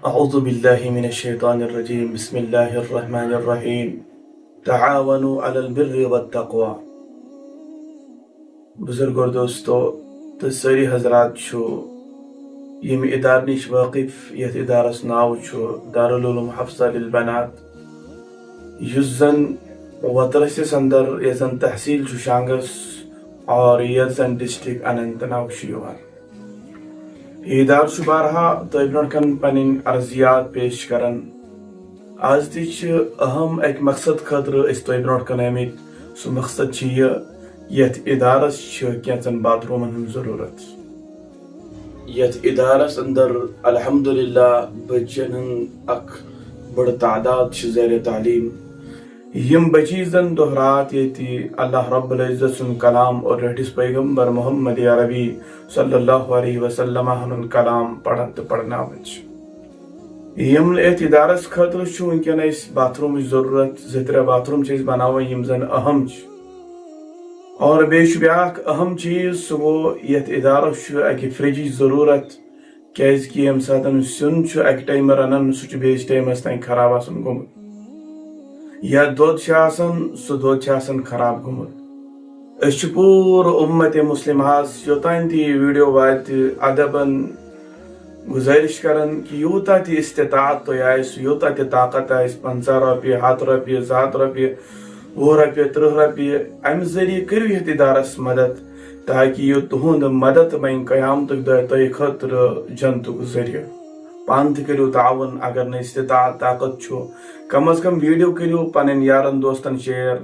اعوذ باللہ من الشیطان الرجیم بسم اللہ الرحمن الرحیم تعاونوا علی البر والتقوی. بزرگ اور دوستو تو ساری حضرات چھو یم ادار نش واقف یت ادارس ناو چھو دارالعلوم حفصہ للبنات یس زن وترسس اندر یزن تحصیل چھو شانگس اور یزن ڈسٹرکٹ اننت ناگ شیوان. یہ ادارہ چھ بارہا تہ برونٹھ پنن عرضیات پیش کران. آج تہ اہم ایک مقصد خاطر اس تہ برونٹھ آمت. سہ مقصد یہ یت ادارس کینچن باتھ رومن ہن ضرورت. یت ادارس اندر الحمدللہ بچن ہن اک بڑ تعداد زیر تعلیم. یم بچی زن دہ رات یتی اللہ رب العزت سن کلام اور رٹس پیغمبر محمد عربی صلی اللہ علیہ وسلم ہن کلام پڑھن تو پڑھناون. یم ات ادارس خاطر چھ ونکن اس باتھ روم ضرورت. زٕ باتھ روم بناوان یم زن اہم چھ. اور بیٚیہِ چھُ بیاکھ اہم چیز سہ گو یت ادارس اکہ فرجچ ضرورت. کیازکہ یم ساتن سیُن چھ اکہ ٹائم رنان سہ بیٚیِس ٹائمس تام خراب آسان گوٚمُت یا دۄد چھ آسان سہ دۄد چھ آسان خراب گوٚمُت. أسۍ چھِ پوٗرٕ اُمت مسلمہس یوٚتانۍ تہِ یہِ ویڈیو واتہِ ادبن گزٲرش کران کہ یوٗتاہ تہِ استطاعت تۄہہِ آسہِ یوٗتاہ تہِ طاقت آسہِ 50 رۄپیہِ 100 رۄپیہِ 200 رۄپیہِ 20 رۄپیہِ 30 رۄپیہِ امہِ ذٔریعہٕ کٔرِو یتھ ادارس مدد تاکہ یہِ تُہُنٛد مدد بنہِ قیامتُک دۄہ تۄہہِ خٲطرٕ جنتُک ذٔریعہٕ. پانہٕ تہِ کٔرِو تعاوُن اگر نہٕ استطاعت طاقت چھُ کم از کم ویڈیو کٔرِو پنٕنۍ یارن دوستن شیر.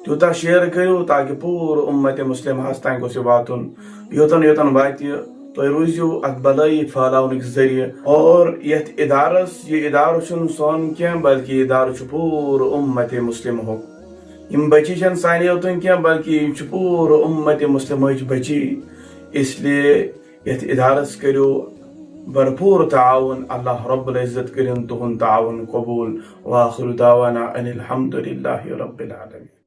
تیوٗتاہ شیر کٔرِو تاکہ پوٗرٕ اُمت مسلمہس تام گوٚژھ یہِ واتُن. یوٚتن یوٚتن واتہِ تُہۍ روٗزِو اتھ بلٲیی پھٲلاونٕکۍ ذٔریعہٕ. اور یتھ ادارس یہِ ادارٕ چھُنہٕ سون کینٛہہ بلکہ یہِ ادارٕ چھُ پوٗرٕ اُمت مسلمہُک. یم بچی چھنہٕ سانہِ یوتن کینٛہہ بلکہ یم چھِ پوٗرٕ اُمت مسلمہٕچ بچی. اس لیے یتھ ادارس کٔرِو بھرپور تعاون. اللہ رب العزت کرن تہنٛد تعاون قبول. وآخر دعوانا ان الحمد للہ رب العالمین.